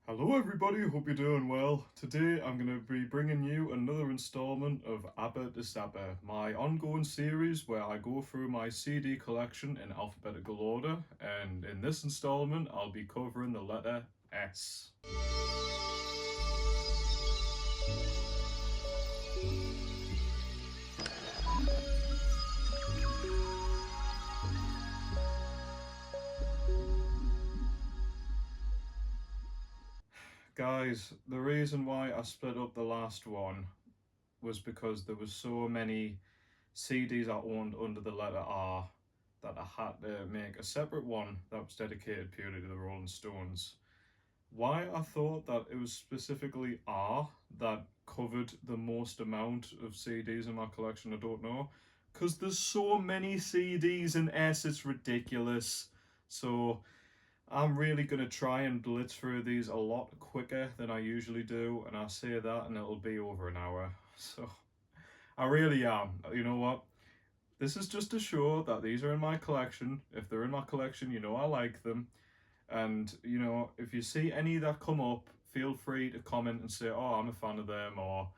Hello everybody, hope you're doing well. Today I'm going to be bringing you another installment of ABBA-Zappa, my ongoing series where I go through my CD collection in alphabetical order, and in this installment I'll be covering the letter S. Guys, the reason why I split up the last one was because there was so many CDs I owned under the letter R that I had to make a separate one that was dedicated purely to the Rolling Stones. Why I thought that it was specifically R that covered the most amount of CDs in my collection, I don't know. Because there's so many CDs in S, it's ridiculous. So I'm really going to try and blitz through these a lot quicker than I usually do, and I say that and it'll be over an hour. So I really am. You know what? This is just to show that these are in my collection. If they're in my collection, you know I like them. And, you know, if you see any that come up, feel free to comment and say, oh, I'm a fan of them, or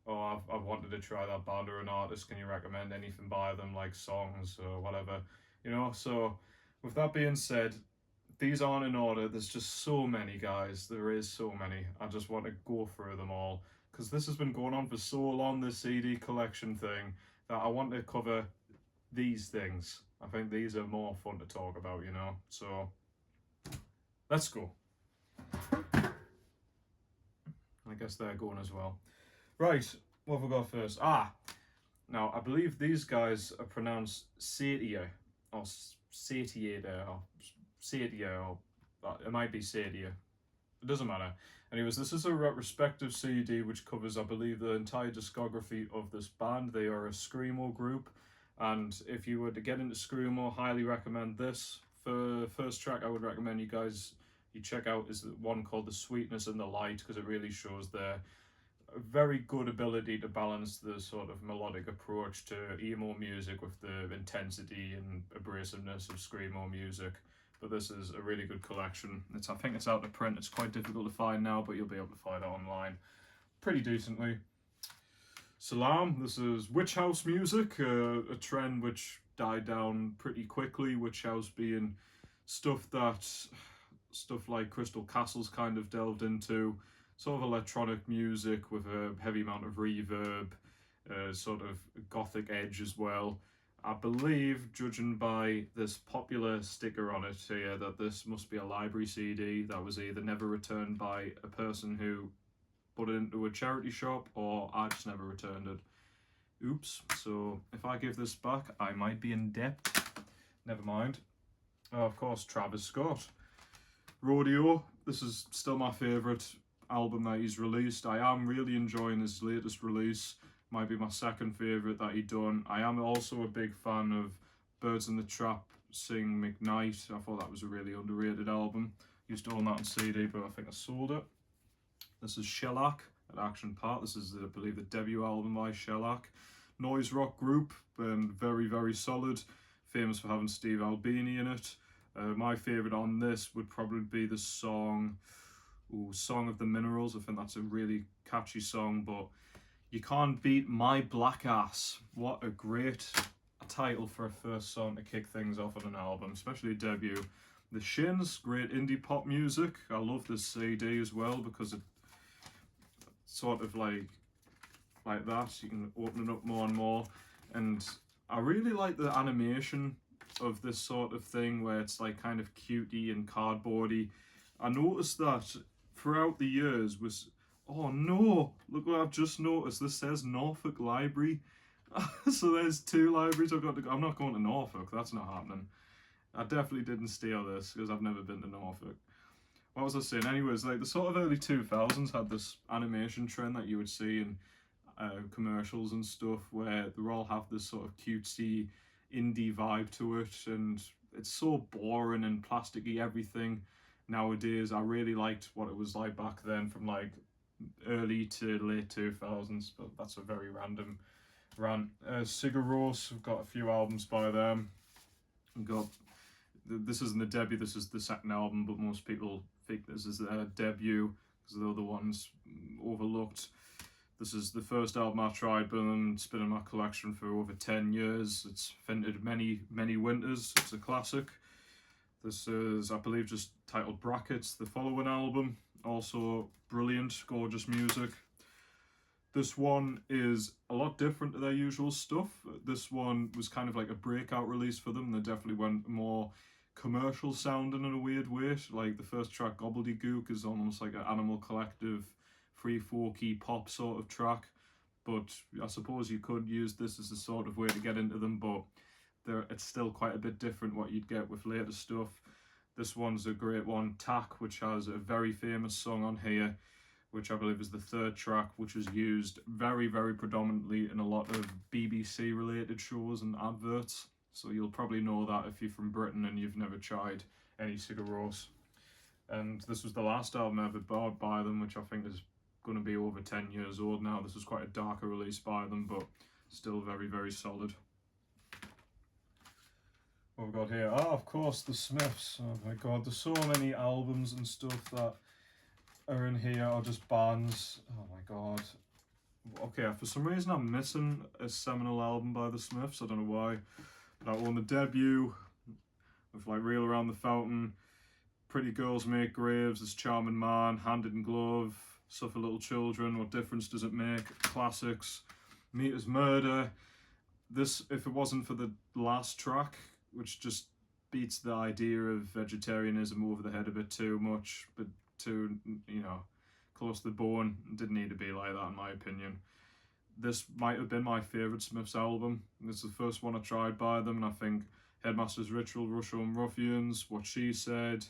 oh, I've wanted to try that band or an artist. Can you recommend anything by them, like songs or whatever? You know, so with that being said, these aren't in order. There's just so many, guys. There is so many. I just want to go through them all because this has been going on for so long, this CD collection thing, that I want to cover these things. I think these are more fun to talk about, you know? So let's go. I guess they're going as well. Right, what have we got first? Now I believe these guys are pronounced Satia, or Satiator, or Satia, or it might be Satia. It doesn't matter. Anyways, this is a retrospective CD which covers, I believe, the entire discography of this band. They are a screamo group, and if you were to get into screamo, highly recommend this. For first track, I would recommend you check out is the one called The Sweetness and the Light, because it really shows their very good ability to balance the sort of melodic approach to emo music with the intensity and abrasiveness of screamo music. But this is a really good collection. I think it's out of print. It's quite difficult to find now, but you'll be able to find it online pretty decently. Salam, this is witch house music, a trend which died down pretty quickly. Witch house being stuff like Crystal Castles kind of delved into, sort of electronic music with a heavy amount of reverb, sort of gothic edge as well. I believe, judging by this popular sticker on it here, that this must be a library CD that was either never returned by a person who put it into a charity shop, or I just never returned it. Oops. So if I give this back, I might be in debt. Never mind. Oh, of course, Travis Scott. Rodeo. This is still my favourite album that he's released. I am really enjoying his latest release. Might be my second favourite that he done. I am also a big fan of Birds in the Trap Sing McKnight. I thought that was a really underrated album. Used to own that on CD, but I think I sold it. This is Shellac at Action Part. This is, I believe, the debut album by Shellac. Noise rock group, very, very solid. Famous for having Steve Albini in it. My favourite on this would probably be the song of the Minerals. I think that's a really catchy song, but you can't beat My Black Ass. What a great title for a first song to kick things off on an album, especially a debut. The Shins, great indie pop music. I love this CD as well because it sort of like that. You can open it up more and more. And I really like the animation of this sort of thing where it's like kind of cutey and cardboardy. I noticed that throughout the years was, oh no, look what I've just noticed. This says Norfolk Library. So there's two libraries I've got to go. I'm not going to Norfolk, that's not happening. I definitely didn't steal this because I've never been to Norfolk. What was I saying? Anyways, like the sort of early 2000s had this animation trend that you would see in commercials and stuff where they all have this sort of cutesy indie vibe to it, and it's so boring and plasticky everything nowadays. I really liked what it was like back then from like early to late 2000s, but that's a very random rant. Sigur Ros, we've got a few albums by them. We've got, this isn't the debut, this is the second album, but most people think this is their debut, because the other one's overlooked. This is the first album I tried by them. It's been in my collection for over 10 years. It's vented many, many winters. It's a classic. This is, I believe, just titled Brackets, the following album. Also brilliant, gorgeous music. This one is a lot different to their usual stuff. This one was kind of like a breakout release for them. They definitely went more commercial sounding in a weird way. Like the first track, Gobbledygook, is almost like an Animal Collective, free folky pop sort of track. But I suppose you could use this as a sort of way to get into them, but it's still quite a bit different what you'd get with later stuff. This one's a great one, Tack, which has a very famous song on here, which I believe is the third track, which is used very, very predominantly in a lot of BBC related shows and adverts. So you'll probably know that if you're from Britain and you've never tried any Sigur Ros. And this was the last album I ever bought by them, which I think is going to be over 10 years old now. This was quite a darker release by them, but still very, very solid. What we've got here? Oh, of course, the Smiths. Oh my god, there's so many albums and stuff that are in here, or just bands. Oh my god. Okay, for some reason I'm missing a seminal album by the Smiths. I don't know why. That one, the debut, with like Reel Around the Fountain, Pretty Girls Make Graves, This Charming Man, Hand in Glove, Suffer Little Children, What Difference Does It Make, classics, Meat is Murder. This, if it wasn't for the last track, which just beats the idea of vegetarianism over the head a bit too much, but too, close to the bone, didn't need to be like that in my opinion. This might have been my favourite Smiths album. This is the first one I tried by them, and I think Headmaster's Ritual, Rush Home Ruffians, What She Said,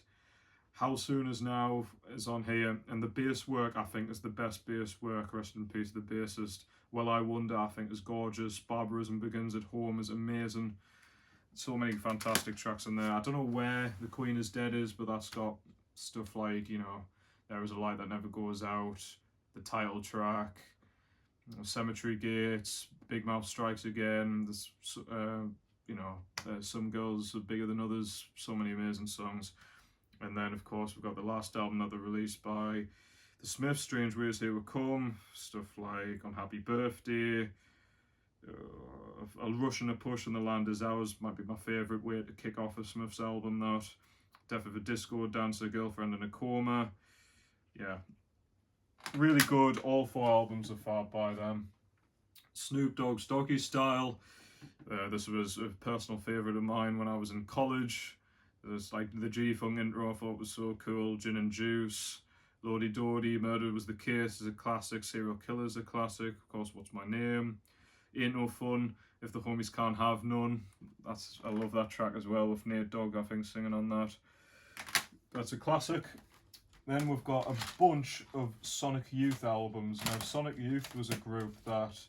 How Soon Is Now is on here, and the bass work I think is the best bass work, rest in peace the bassist. Well I Wonder I think is gorgeous, Barbarism Begins at Home is amazing. So many fantastic tracks in there. I don't know where The Queen Is Dead is, but that's got stuff like, There Is a Light That Never Goes Out, the title track, Cemetery Gates, Big Mouth Strikes Again, there's, Some Girls Are Bigger Than Others, so many amazing songs. And then, of course, we've got the last album that they released by the Smiths, Strange Ways They Will Come, stuff like Unhappy Birthday, A Rush and a Push and The Land Is Ours might be my favourite way to kick off a Smiths album, that. Death of a Disco Dancer, Girlfriend in a Coma. Yeah. Really good, all 4 albums are fab by them. Snoop Dogg's Doggy Style. This was a personal favourite of mine when I was in college. There's like the G-Funk intro I thought was so cool. Gin and Juice. Lodi Dodi, Murder Was the Case is a classic. Serial Killer is a classic. Of course, What's My Name? Ain't No Fun, If the Homies Can't Have None. I love that track as well, with Nate Dogg, I think, singing on that. That's a classic. Then we've got a bunch of Sonic Youth albums. Now, Sonic Youth was a group that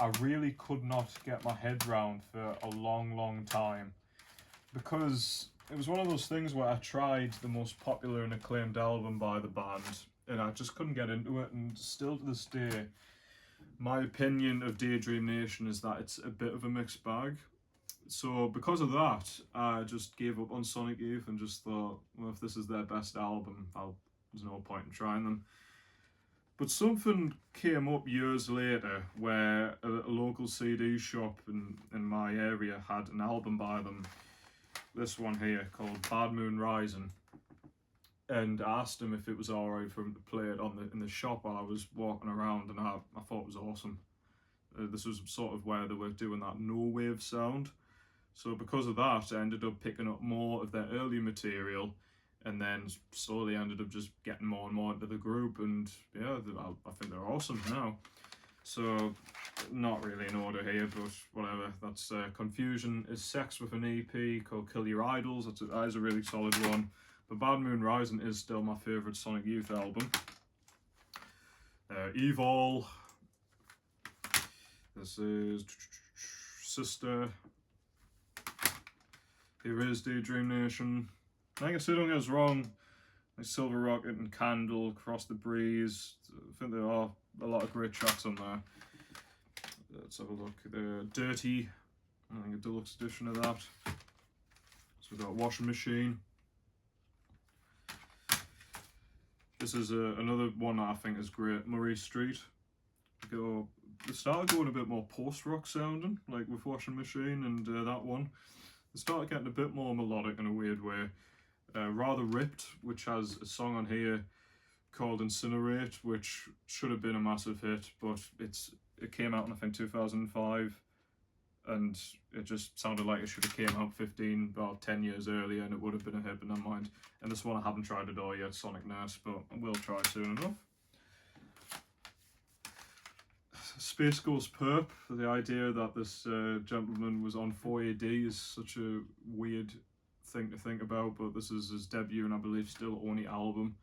I really could not get my head round for a long, long time, because it was one of those things where I tried the most popular and acclaimed album by the band, and I just couldn't get into it, and still to this day, my opinion of Daydream Nation is that it's a bit of a mixed bag. So because of that, I just gave up on Sonic Youth and just thought, well, if this is their best album, there's no point in trying them. But something came up years later where a local CD shop in my area had an album by them, this one here called Bad Moon Rising, and I asked him if it was alright for him to play it in the shop while I was walking around, and I thought it was awesome. This was sort of where they were doing that no wave sound. So because of that, I ended up picking up more of their early material, and then slowly ended up just getting more and more into the group, and yeah, I think they're awesome now. So, not really in order here, but whatever. That's Confusion Is Sex with an EP called Kill Your Idols. That is a really solid one. But Bad Moon Rising is still my favourite Sonic Youth album. Evil. This is Sister. Here is Daydream Nation. Like I said, don't get us wrong. Like Silver Rocket and Candle, Cross the Breeze. I think there are a lot of great tracks on there. Let's have a look. The Dirty. I think a deluxe edition of that. So we've got Washing Machine. This is another one that I think is great. Murray Street. They started going a bit more post-rock sounding, like with Washing Machine and that one. They started getting a bit more melodic in a weird way. Rather Ripped, which has a song on here called Incinerate, which should have been a massive hit, but it came out in I think 2005, and it just sounded like it should have came out 10 years earlier, and it would have been a hit, but never mind. And this one I haven't tried at all yet, Sonic Nurse, but I will try soon enough. Space Ghost Perp. The idea that this gentleman was on 4AD is such a weird thing to think about, but this is his debut and I believe still only album.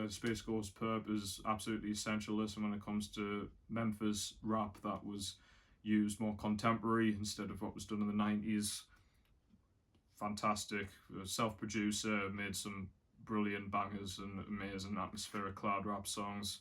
Space Ghost Perp is absolutely essential listen when it comes to Memphis rap that was used more contemporary instead of what was done in the 90s. Fantastic. Self-producer, made some brilliant bangers and amazing atmospheric cloud rap songs.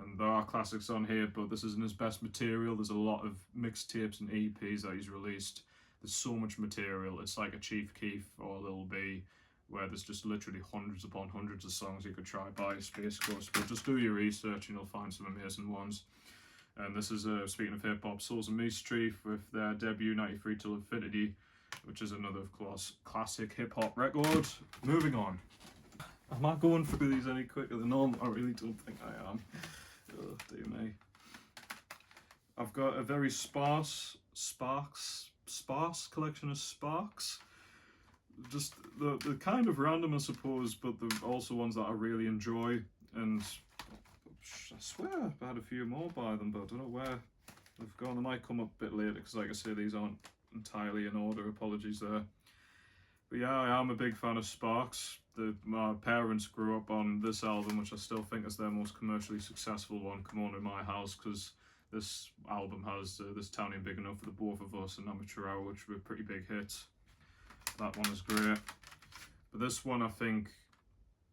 And there are classics on here, but this isn't his best material. There's a lot of mixtapes and EPs that he's released. There's so much material. It's like a Chief Keef or a Lil B, where there's just literally hundreds upon hundreds of songs you could try by Space Ghost. But just do your research and you'll find some amazing ones. And this is, speaking of hip-hop, Souls and Me Street with their debut 93 Till Infinity, which is another, of course, classic hip-hop record. Moving on. Am I going through these any quicker than normal? I really don't think I am. Oh, dear me. I've got a very sparse collection of sparks. Just the kind of random, I suppose, but they're also ones that I really enjoy. And I swear I've had a few more by them, but I don't know where they've gone. They might come up a bit later, because like I say, these aren't entirely in order. Apologies there. But yeah, I am a big fan of Sparks. My parents grew up on this album, which I still think is their most commercially successful one, Come On To My House, because this album has This Town Ain't Big Enough for the Both of Us and Amateur Hour, which were pretty big hits. That one is great. But this one, I think,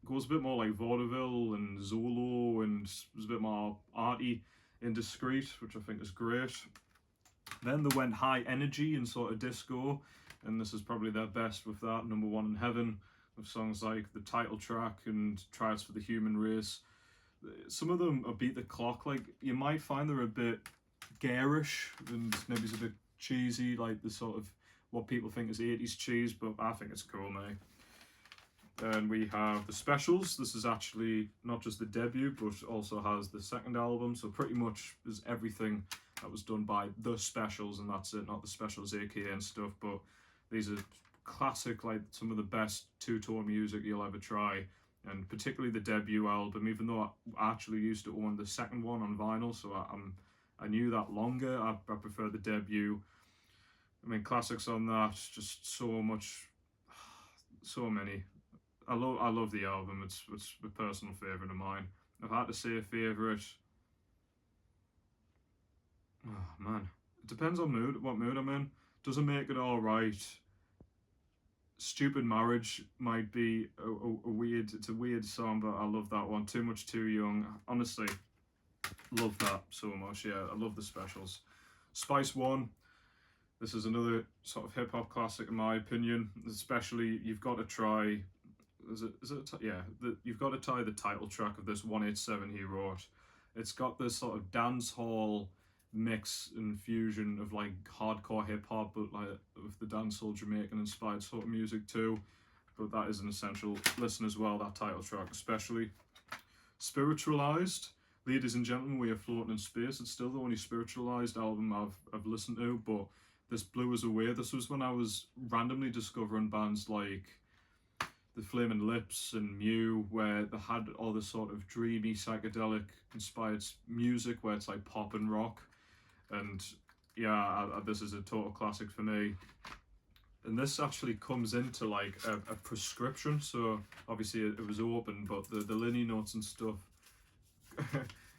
goes a bit more like vaudeville and Zolo, and is a bit more arty, indiscreet, which I think is great. Then they went high energy and sort of disco, and this is probably their best with that, Number One in Heaven, with songs like the title track and Tries for the Human Race. Some of them are beat the clock. Like, you might find they're a bit garish and maybe it's a bit cheesy, like the sort of what people think is 80s cheese, but I think it's cool, mate. Then we have the Specials. This is actually not just the debut, but also has the second album, so pretty much is everything that was done by the Specials, and that's it, not the Specials aka and stuff, but these are classic, like some of the best two-tone music you'll ever try, and particularly the debut album, even though I actually used to own the second one on vinyl, so I knew that longer. I prefer the debut. I mean, classics on that, just so much, so many. I love the album. It's a personal favourite of mine. If I had to say a favourite, oh man, it depends on what mood I'm in. Doesn't make it all right. Stupid Marriage might be it's a weird song, but I love that one. Too Much Too Young, honestly, love that so much. Yeah, I love the Specials. Spice One, this is another sort of hip hop classic in my opinion. Especially, you've got to try. You've got to try the title track of this 187 he wrote. It's got this sort of dance hall mix and fusion of like hardcore hip hop, but like with the dancehall Jamaican inspired sort of music too. But that is an essential listen as well, that title track especially. Spiritualized, ladies and gentlemen, we are floating in space. It's still the only spiritualized album I've listened to, but this blew us away. This was when I was randomly discovering bands like the Flaming Lips and Mew, where they had all this sort of dreamy psychedelic inspired music where it's like pop and rock. And yeah, this is a total classic for me. And this actually comes into like a prescription, so obviously it was open, but the linear notes and stuff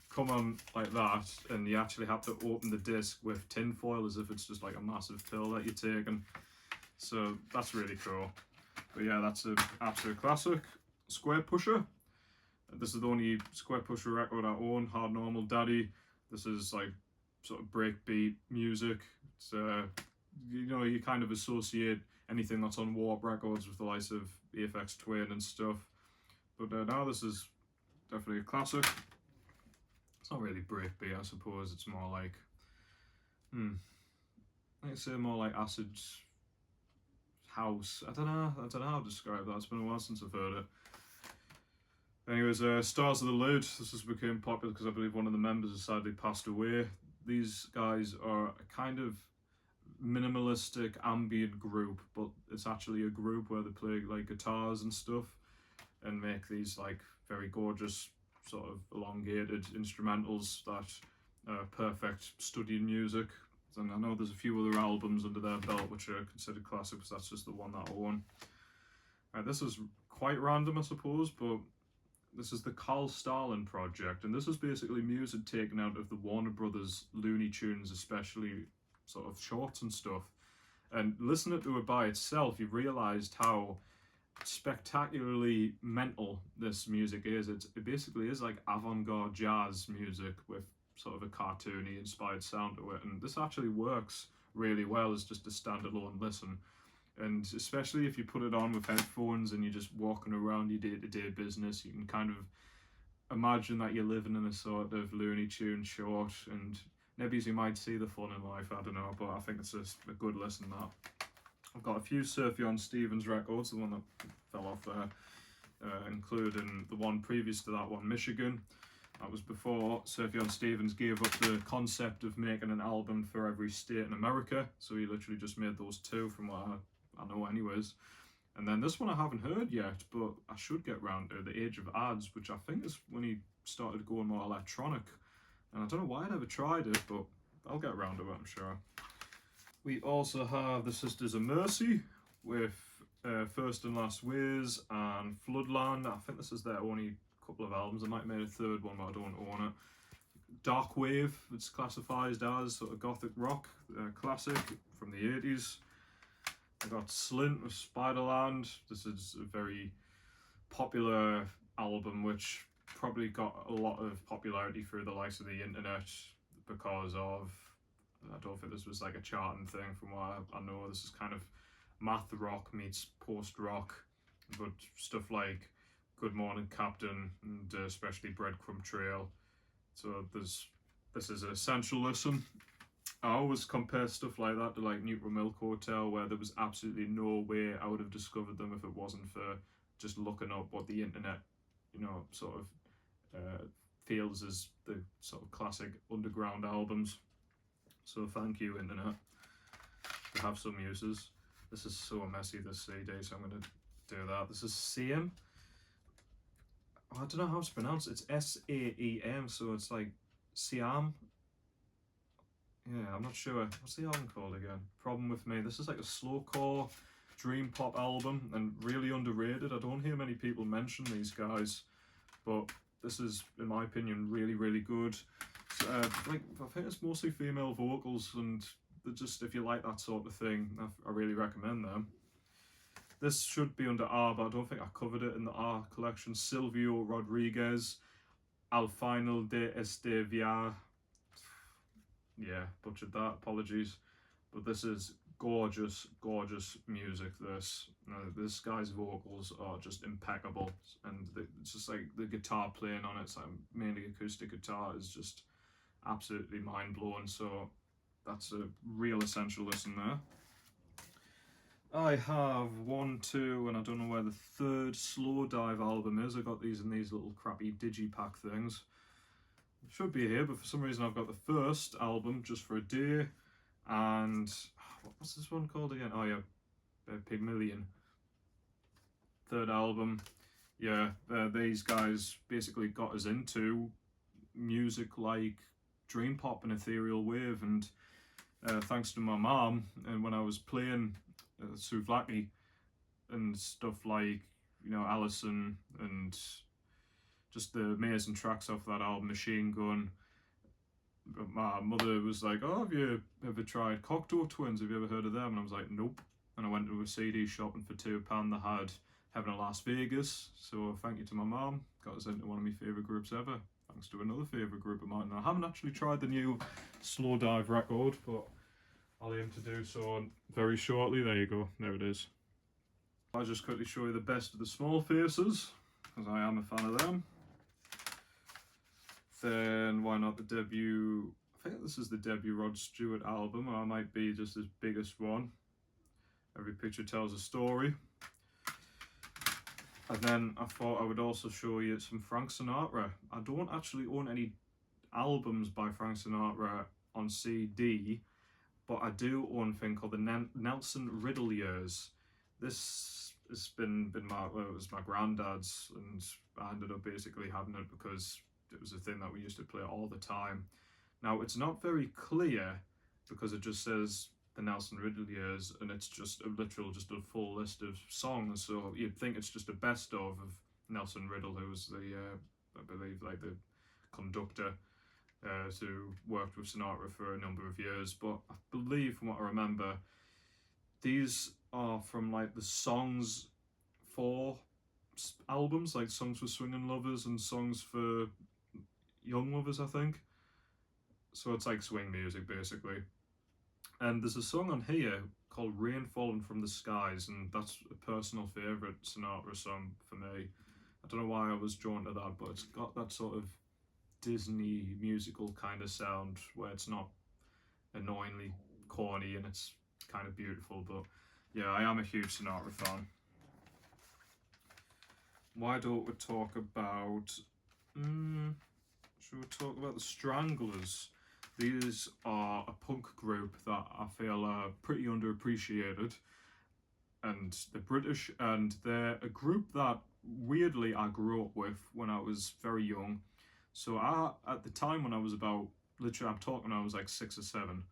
come on like that, and you actually have to open the disc with tin foil as if it's just like a massive pill that you're taking. So that's really cool. But yeah, that's an absolute classic. Square Pusher. This is the only Square Pusher record I own. Hard Normal Daddy. This is like sort of breakbeat music. It's you know, you kind of associate anything that's on Warp Records with the likes of EFX Twin and stuff. But now this is definitely a classic. It's not really breakbeat, I suppose. It's more like, I'd say more like acid house. I don't know how to describe that. It's been a while since I've heard it. Anyways, Stars of the Lid. This has become popular because I believe one of the members has sadly passed away. These guys are a kind of minimalistic ambient group, but it's actually a group where they play like guitars and stuff and make these like very gorgeous sort of elongated instrumentals that are perfect studying music. And I know there's a few other albums under their belt which are considered classics. That's just the one that I won. Right, this is quite random, I suppose, but this is the Carl Stalin Project, and this is basically music taken out of the Warner Brothers Looney Tunes, especially sort of shorts and stuff. And listening to it by itself, you realised how spectacularly mental this music is. It basically is like avant-garde jazz music with sort of a cartoony inspired sound to it, and this actually works really well as just a standalone listen. And especially if you put it on with headphones and you're just walking around your day-to-day business, you can kind of imagine that you're living in a sort of Looney Tune short, and maybe you might see the fun in life, I don't know, but I think it's just a good listen, that. I've got a few Sufjan Stevens records, the one that fell off there, including the one previous to that one, Michigan. That was before Sufjan Stevens gave up the concept of making an album for every state in America, so he literally just made those two from what I know anyways. And then this one I haven't heard yet, but I should get round to, The Age of Ads, which I think is when he started going more electronic. And I don't know why I'd ever tried it, but I'll get round to it, I'm sure. We also have The Sisters of Mercy with First and Last Ways and Floodland. I think this is their only couple of albums. I might have made a third one, but I don't own it. Dark Wave, it's classified as sort of gothic rock classic from the 80s. I got Slint with Spiderland. This is a very popular album which probably got a lot of popularity through the likes of the internet because of, I don't think this was like a charting thing from what I know. This is kind of math rock meets post rock, but stuff like Good Morning Captain and especially Breadcrumb Trail. So this is an essential listen. I always compare stuff like that to like Neutral Milk Hotel, where there was absolutely no way I would have discovered them if it wasn't for just looking up what the internet, sort of feels as the sort of classic underground albums. So thank you, internet, to have some uses. This is so messy, this CD, so I'm going to do that. This is Siam. I don't know how it's pronounced. It's S-A-E-M, so it's like Siam. Yeah, I'm not sure. What's the album called again? Problem with Me. This is like a slowcore dream pop album and really underrated. I don't hear many people mention these guys, but this is, in my opinion, really, really good. Like, I think it's mostly female vocals, and just, if you like that sort of thing, I really recommend them. This should be under R, but I don't think I covered it in the R collection. Silvio Rodriguez, Al Final de Este Via. Yeah, butchered that, apologies. But this is gorgeous, gorgeous music, this. This guy's vocals are just impeccable. And it's just like the guitar playing on it, it's like mainly acoustic guitar, is just absolutely mind-blowing. So that's a real essential listen there. I have 1, 2, and I don't know where the third Slowdive album is. I got these in these little crappy digipack things. It should be here, but for some reason I've got the first album, Just for a Day, and what's this one called again? Oh yeah, Pygmalion. Third album. Yeah, these guys basically got us into music like dream pop and ethereal wave, and thanks to my mom, and when I was playing souvlaki and stuff like, Allison and just the amazing tracks off that album, Machine Gun. My mother was like, oh, have you ever tried Cocteau Twins? Have you ever heard of them? And I was like, nope. And I went to a CD shop, and for £2 they had Heaven of Las Vegas. So thank you to my mom, got us into one of my favourite groups ever, thanks to another favourite group of mine. I haven't actually tried the new Slowdive record, but I'll aim to do so very shortly. There you go, there it is. I'll just quickly show you the best of the Small Faces, because I am a fan of them. Then why not the debut? I think this is the debut Rod Stewart album, or it might be just his biggest one. Every picture tells a story. And then I thought I would also show you some Frank Sinatra. I don't actually own any albums by Frank Sinatra on CD, but I do own a thing called the Nelson Riddle Years. This has been my, well, it was my granddad's, and I ended up basically having it because it was a thing that we used to play all the time. Now, it's not very clear because it just says the Nelson Riddle Years, and it's just a full list of songs, so you'd think it's just a best of Nelson Riddle, who was the, I believe, like the conductor who worked with Sinatra for a number of years, but I believe from what I remember, these are from like the songs for albums, like songs for swinging lovers and songs for young lovers, I think. So it's like swing music basically. And there's a song on here called Rain Falling from the Skies, and that's a personal favourite Sinatra song for me. I don't know why I was drawn to that, but it's got that sort of Disney musical kind of sound where it's not annoyingly corny and it's kind of beautiful. But yeah, I am a huge Sinatra fan. Why don't we talk about should we talk about the Stranglers? These are a punk group that I feel are pretty underappreciated, and they're British, and they're a group that weirdly I grew up with when I was very young. So at the time when I was about, literally I'm talking when I was like 6 or 7,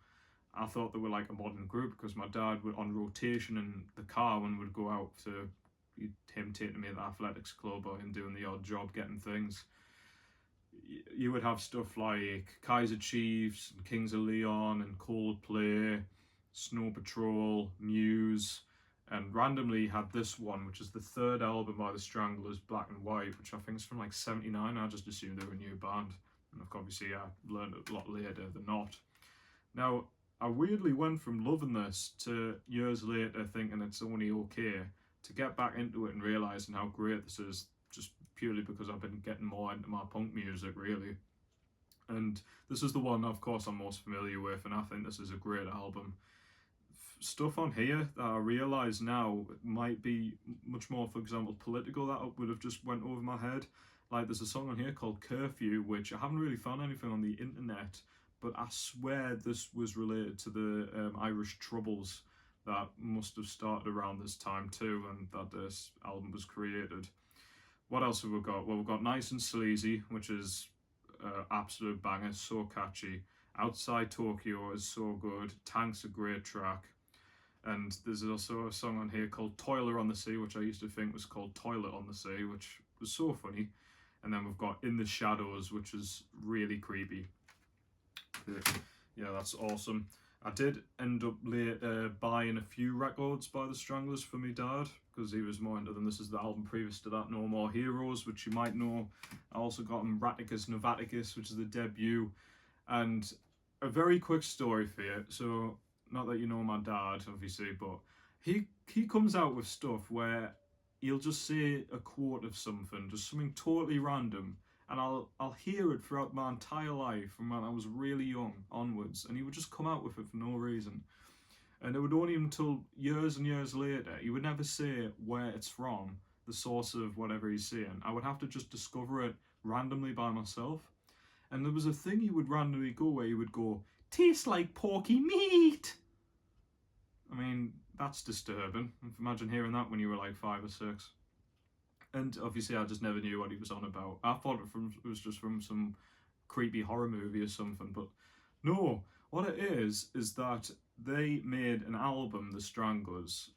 I thought they were like a modern group because my dad would on rotation in the car when we'd go out to him taking me to the athletics club or him doing the odd job getting things. You would have stuff like Kaiser Chiefs and Kings of Leon and Coldplay, Snow Patrol, Muse, and randomly had this one, which is the third album by the Stranglers, Black and White, which I think is from like 79. I just assumed they were a new band, and obviously I learned a lot later they're not. Now, I weirdly went from loving this to years later thinking it's only okay, to get back into it and realising how great this is, just purely because I've been getting more into my punk music, really. And this is the one, of course, I'm most familiar with, and I think this is a great album. Stuff on here that I realise now might be much more, for example, political, that would have just went over my head. Like there's a song on here called Curfew, which I haven't really found anything on the internet, but I swear this was related to the Irish Troubles that must have started around this time too, and that this album was created. What else have we got? Well, we've got Nice and Sleazy, which is absolute banger, so catchy. Outside Tokyo is so good. Tank's a great track. And there's also a song on here called Toiler on the Sea, which I used to think was called Toilet on the Sea, which was so funny. And then we've got In the Shadows, which is really creepy. Yeah, that's awesome. I did end up later buying a few records by the Stranglers for me dad, because he was more into them. This is the album previous to that, No More Heroes, which you might know. I also got him Raticus Novaticus, which is the debut. And a very quick story for you. So, not that you know my dad, obviously, but he comes out with stuff where he'll just say a quote of something, just something totally random, and I'll hear it throughout my entire life from when I was really young onwards, and he would just come out with it for no reason. And it would only until years and years later, he would never say where it's from, the source of whatever he's saying. I would have to just discover it randomly by myself. And there was a thing he would randomly go where he would go, "Tastes like porky meat." I mean, that's disturbing. Imagine hearing that when you were like 5 or 6. And obviously I just never knew what he was on about. I thought it was just from some creepy horror movie or something, but no. What it is that they made an album, the Stranglers,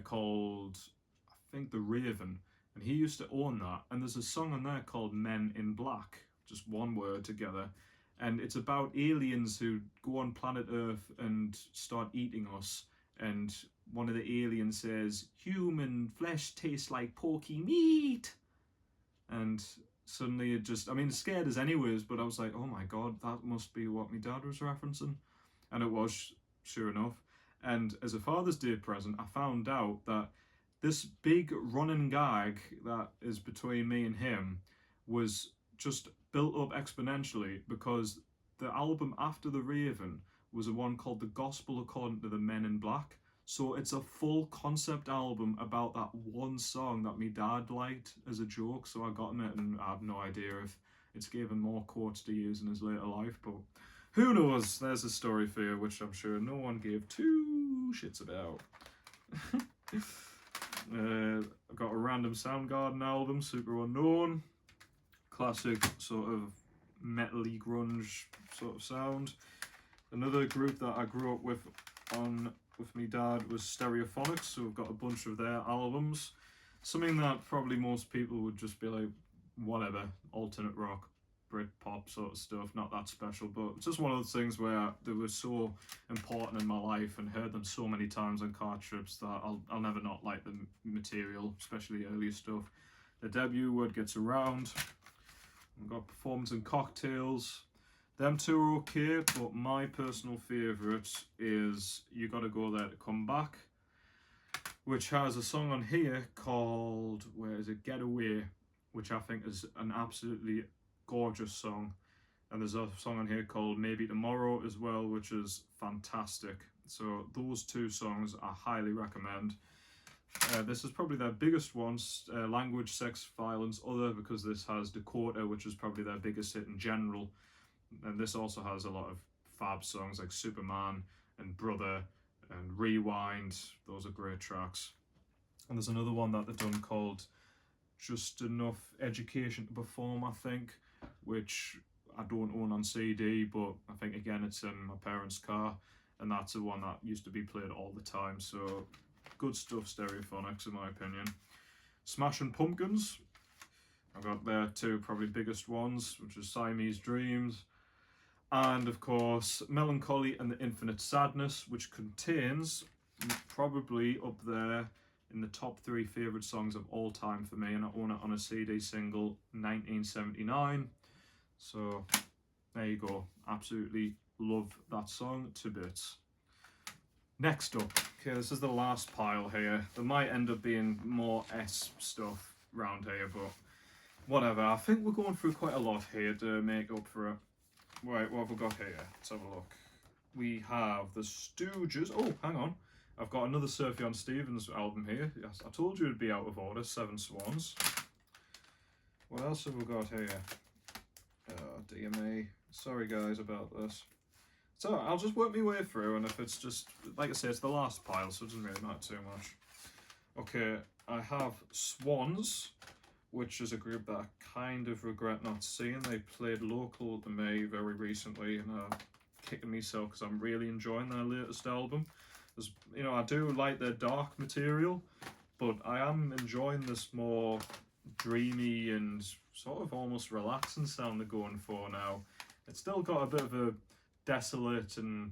called, I think, The Raven, and he used to own that, and there's a song on there called Men in Black, just one word together, and it's about aliens who go on planet Earth and start eating us, and one of the aliens says, "Human flesh tastes like porky meat," and suddenly it just, I mean, it scared us anyways, but I was like, oh my god, that must be what my dad was referencing, and it was, sure enough. And as a Father's Day present, I found out that this big running gag that is between me and him was just built up exponentially because the album after The Raven was a one called The Gospel According to the Men in Black. So it's a full concept album about that one song that my dad liked as a joke. So I got him it, and I have no idea if it's given more quotes to use in his later life, but who knows? There's a story for you, which I'm sure no one gave two shits about. I've got a random Soundgarden album, Super Unknown. Classic sort of metal-y grunge sort of sound. Another group that I grew up with my dad was Stereophonics, so we've got a bunch of their albums. Something that probably most people would just be like, whatever, alternate rock, Britpop sort of stuff, not that special, but it's just one of those things where they were so important in my life and heard them so many times on car trips that I'll never not like the material, especially early stuff. The debut, Word Gets Around. We've got Performance and Cocktails. Them two are okay, but my personal favourite is You Gotta Go There to Come Back, which has a song on here called, where is it, Get Away, which I think is an absolutely gorgeous song. And there's a song on here called Maybe Tomorrow as well, which is fantastic. So those two songs I highly recommend. This is probably their biggest ones, Language, Sex, Violence, Other, because this has Dakota, which is probably their biggest hit in general. And this also has a lot of fab songs like Superman and Brother and Rewind. Those are great tracks. And there's another one that they've done called Just Enough Education to Perform, I think, which I don't own on CD, but I think again it's in my parents' car, and that's the one that used to be played all the time. So good stuff, Stereophonics, in my opinion. Smashing Pumpkins, I've got their two probably biggest ones, which is Siamese Dreams, and of course Melancholy and the Infinite Sadness, which contains probably up there in the top 3 favourite songs of all time for me, and I own it on a CD single, 1979. So there you go, absolutely love that song to bits. Next up, okay, this is the last pile here. There might end up being more S stuff around here, but whatever. I think we're going through quite a lot here to make up for it. Right, what have we got here? Let's have a look. We have the Stooges. Oh, hang on. I've got another Sufjan Stevens album here. Yes, I told you it'd be out of order. Seven Swans. What else have we got here? Oh, dear me. Sorry, guys, about this. So I'll just work my way through, and if it's just, like I say, it's the last pile, so it doesn't really matter too much. Okay, I have Swans, which is a group that I kind of regret not seeing. They played local to me very recently, and I'm kicking myself because I'm really enjoying their latest album. You know, I do like their dark material, but I am enjoying this more dreamy and sort of almost relaxing sound they're going for now. It's still got a bit of a desolate and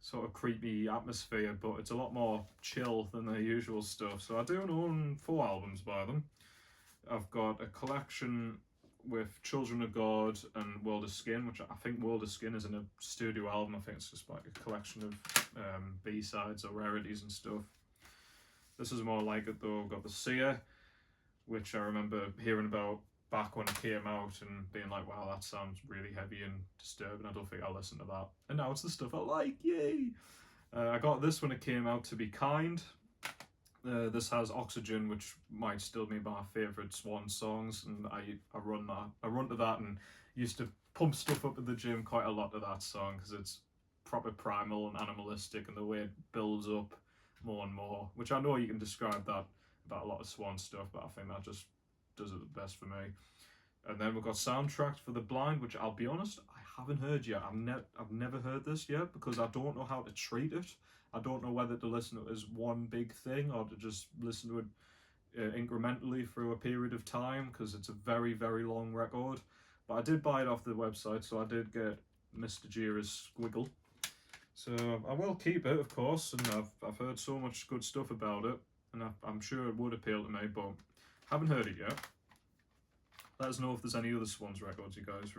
sort of creepy atmosphere, but it's a lot more chill than their usual stuff. So I do own 4 albums by them. I've got a collection with Children of God and World of Skin, which I think World of Skin isn't a studio album. I think it's just like a collection of B-sides or rarities and stuff. This is more like it though. I've got The Seer, which I remember hearing about back when it came out and being like, wow, that sounds really heavy and disturbing. I don't think I'll listen to that. And now it's the stuff I like, yay! I got this when it came out, To Be Kind. This has Oxygen, which might still be my favourite Swan songs, and I run to that and used to pump stuff up in the gym quite a lot to that song because it's proper primal and animalistic, and the way it builds up more and more, which I know you can describe that about a lot of Swan stuff, but I think that just does it the best for me. And then we've got Soundtracks for the Blind, which I'll be honest, I haven't heard yet. I've never heard this yet because I don't know how to treat it. I don't know whether to listen to it as one big thing or to just listen to it incrementally through a period of time, because it's a very, very long record. But I did buy it off the website, so I did get Mr. Jira's Squiggle. So I will keep it, of course, and I've heard so much good stuff about it, and I'm sure it would appeal to me, but haven't heard it yet. Let us know if there's any other Swans records you guys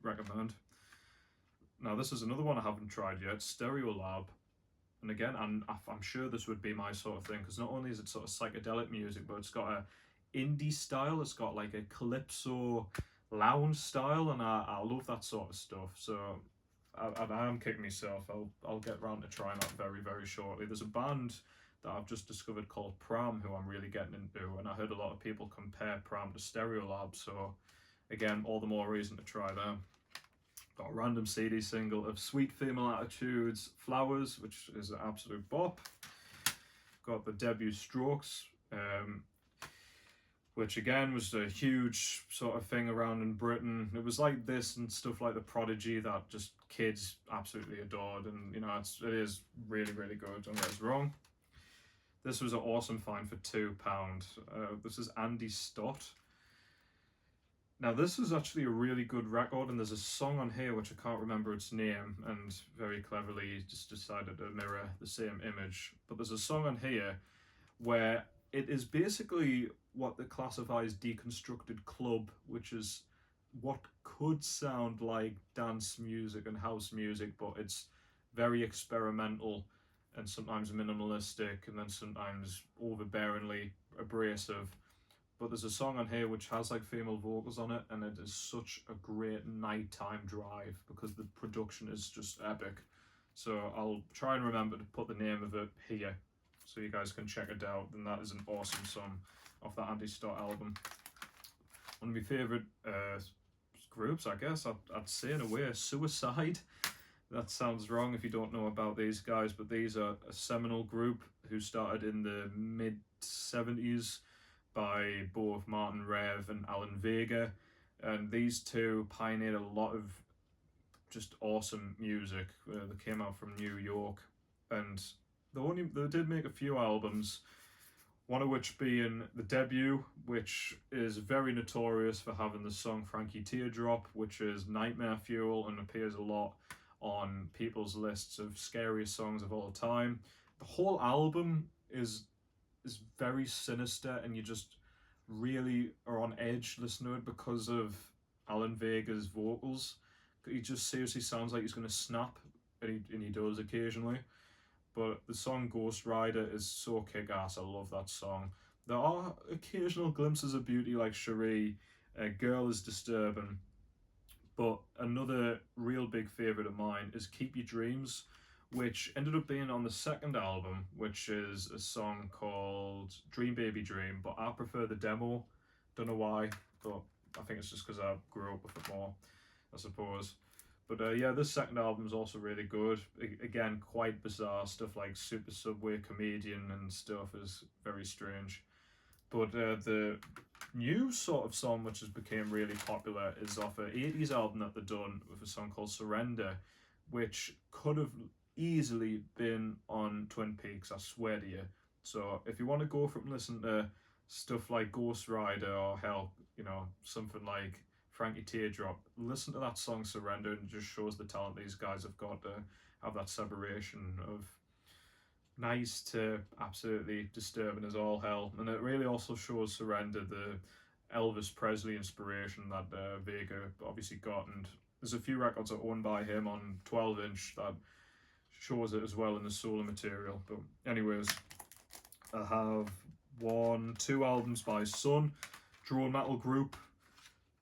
recommend. Now this is another one I haven't tried yet, Stereolab. And again, I'm sure this would be my sort of thing, because not only is it sort of psychedelic music, but it's got a indie style. It's got like a calypso, lounge style, and I love that sort of stuff. So I am kicking myself. I'll get round to trying that very, very shortly. There's a band that I've just discovered called Pram, who I'm really getting into, and I heard a lot of people compare Pram to Stereolab, so again, all the more reason to try them. Got a random CD single of Sweet Female Attitudes, Flowers, which is an absolute bop. Got the debut Strokes, which again was a huge sort of thing around in Britain. It was like this and stuff like The Prodigy that just kids absolutely adored, and you know, it is really, really good, don't get us wrong. This was an awesome find for £2. This is Andy Stott. Now this is actually a really good record, and there's a song on here which I can't remember its name, and very cleverly just decided to mirror the same image. But there's a song on here where it is basically what they classify as deconstructed club, which is what could sound like dance music and house music, but it's very experimental and sometimes minimalistic, and then sometimes overbearingly abrasive. But there's a song on here which has like female vocals on it, and it is such a great nighttime drive because the production is just epic. So I'll try and remember to put the name of it here so you guys can check it out. And that is an awesome song off that Andy Stott album. One of my favourite groups, I guess, I'd say in a way, Suicide. That sounds wrong if you don't know about these guys, but these are a seminal group who started in the mid-70s by both Martin Rev and Alan Vega, and these two pioneered a lot of just awesome music. They came out from New York, and they did make a few albums, one of which being the debut, which is very notorious for having the song Frankie Teardrop, which is nightmare fuel and appears a lot on people's lists of scariest songs of all time. The whole album is very sinister, and you just really are on edge listening to it because of Alan Vega's vocals. He just seriously sounds like he's going to snap, and he does occasionally. But the song Ghost Rider is so kick-ass. I love that song. There are occasional glimpses of beauty like Cherie. Girl is disturbing. But another real big favourite of mine is Keep Your Dreams, which ended up being on the second album, which is a song called Dream Baby Dream, but I prefer the demo. Don't know why, but I think it's just because I grew up with it more, I suppose. But yeah, this second album is also really good. Again, quite bizarre stuff like Super Subway Comedian and stuff is very strange. But the new sort of song which has become really popular is off an 80s album that they've done with a song called Surrender, which could have easily been on Twin Peaks, I swear to you. So if you want to go from listening to stuff like Ghost Rider or hell, you know, something like Frankie Teardrop, listen to that song Surrender, and it just shows the talent these guys have got to have that separation of nice to absolutely disturbing as all hell. And it really also shows Surrender the Elvis Presley inspiration that Vega obviously got, and there's a few records that are owned by him on 12-inch that shows it as well in the solo material. But anyways, I have two albums by Sun, drone metal group.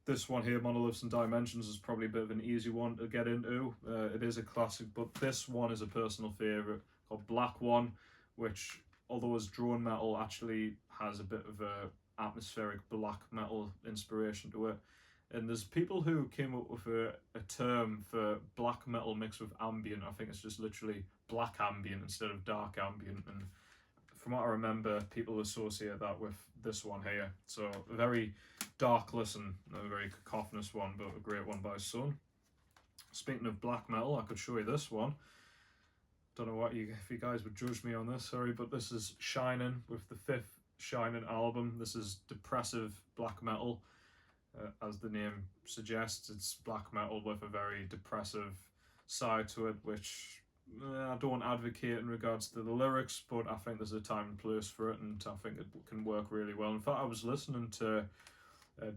This one here, Monoliths and Dimensions, is probably a bit of an easy one to get into. It is a classic, but this one is a personal favourite called Black One, which, although it's drone metal, actually has a bit of a atmospheric black metal inspiration to it. And there's people who came up with a term for black metal mixed with ambient. I think it's just literally black ambient instead of dark ambient. And from what I remember, people associate that with this one here. So a very dark listen, a very cacophonous one, but a great one by Sun. Speaking of black metal, I could show you this one. Don't know if you guys would judge me on this, sorry, but this is Shining with the 5th Shining album. This is depressive black metal. As the name suggests, it's black metal with a very depressive side to it, which I don't advocate in regards to the lyrics, but I think there's a time and place for it, and I think it can work really well. In fact, I was listening to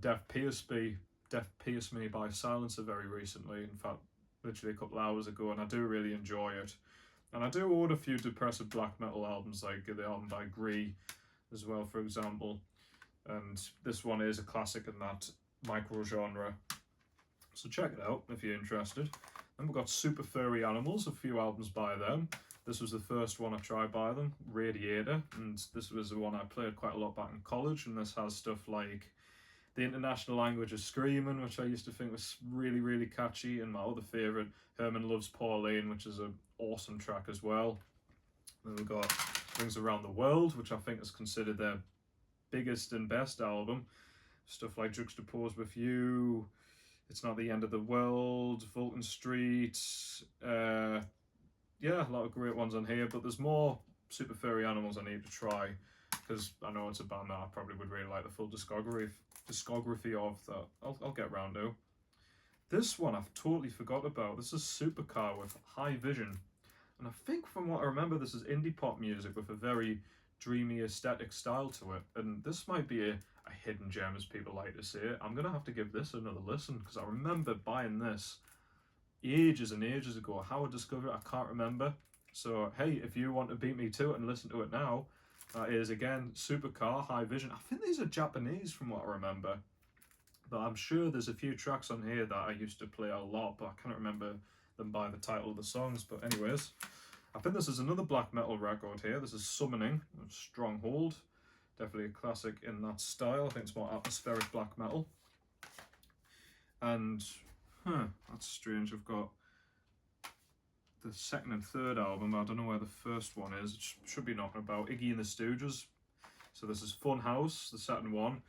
Death Pierce Me by Silencer very recently, in fact, literally a couple hours ago, and I do really enjoy it. And I do own a few depressive black metal albums, like the album by Gree as well, for example. And this one is a classic in that micro-genre. So check it out if you're interested. Then we've got Super Furry Animals, a few albums by them. This was the first one I tried by them, Radiator, and this was the one I played quite a lot back in college, and this has stuff like The International Language of Screaming, which I used to think was really, really catchy, and my other favourite, Herman Loves Pauline, which is an awesome track as well. Then we've got Rings Around the World, which I think is considered their biggest and best album. Stuff like Juxtaposed with You, It's Not the End of the World, Vulcan Street, yeah, a lot of great ones on here, but there's more Super Furry Animals I need to try, because I know it's a band that I probably would really like the full discography of that I'll get round to. This one I've totally forgot about. This is Supercar with High Vision, and I think from what I remember this is indie pop music with a very dreamy aesthetic style to it, and this might be a hidden gem as people like to say it. I'm gonna have to give this another listen, because I remember buying this ages and ages ago. How I discovered it, I can't remember. So hey, if you want to beat me to it and listen to it now, that is again Supercar, High Vision. I think these are Japanese from what I remember, but I'm sure there's a few tracks on here that I used to play a lot, but I can't remember them by the title of the songs. But anyways, I think this is another black metal record here. This is Summoning, Stronghold. Definitely a classic in that style. I think it's more atmospheric black metal. And that's strange. I've got the second and third album. I don't know where the first one is. It should be knocking about. Iggy and the Stooges. So this is Funhouse, the second one,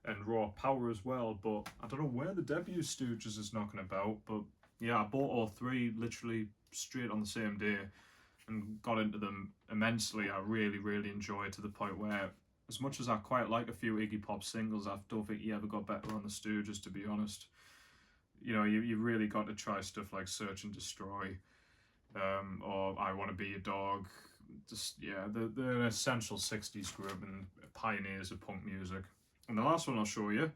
and Raw Power as well. But I don't know where the debut Stooges is knocking about. But yeah, I bought all three literally straight on the same day and got into them immensely. I really, really enjoy it, to the point where, as much as I quite like a few Iggy Pop singles, I don't think he ever got better on the Stooges, to be honest. You know, you really got to try stuff like Search and Destroy, or I Want to Be a Dog. Just, yeah, they're an essential 60s group and pioneers of punk music. And the last one I'll show you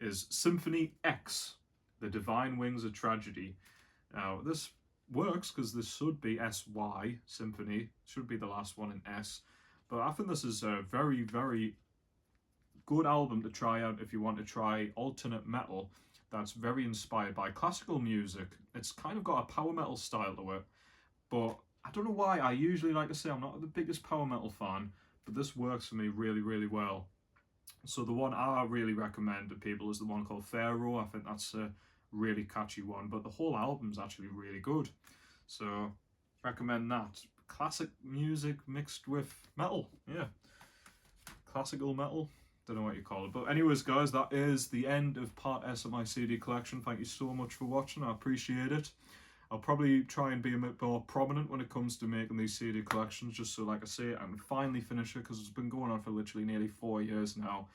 is Symphony X, The Divine Wings of Tragedy. Now, this works because this should be SY, Symphony, should be the last one in S. But I think this is a very, very good album to try out if you want to try alternate metal that's very inspired by classical music. It's kind of got a power metal style to it, but I don't know why. I usually like to say I'm not the biggest power metal fan, but this works for me really, really well. So the one I really recommend to people is the one called Pharaoh. I think that's a really catchy one, but the whole album's actually really good. So recommend that. Classic music mixed with metal, yeah. Classical metal. Don't know what you call it. But anyways, guys, that is the end of part S of my CD collection. Thank you so much for watching. I appreciate it. I'll probably try and be a bit more prominent when it comes to making these CD collections, just so, like I say, I can finally finish it, because it's been going on for literally nearly 4 years now.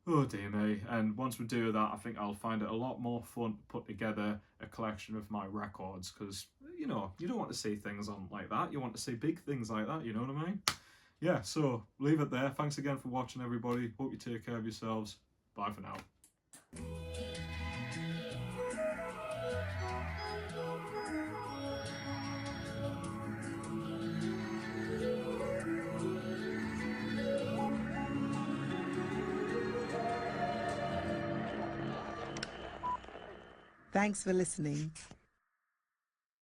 Oh dear me. And once we do that, I think I'll find it a lot more fun to put together a collection of my records, because, you know, you don't want to see things on like that. You want to see big things like that, you know what I mean? Yeah, so leave it there. Thanks again for watching, everybody. Hope you take care of yourselves. Bye for now. Thanks for listening.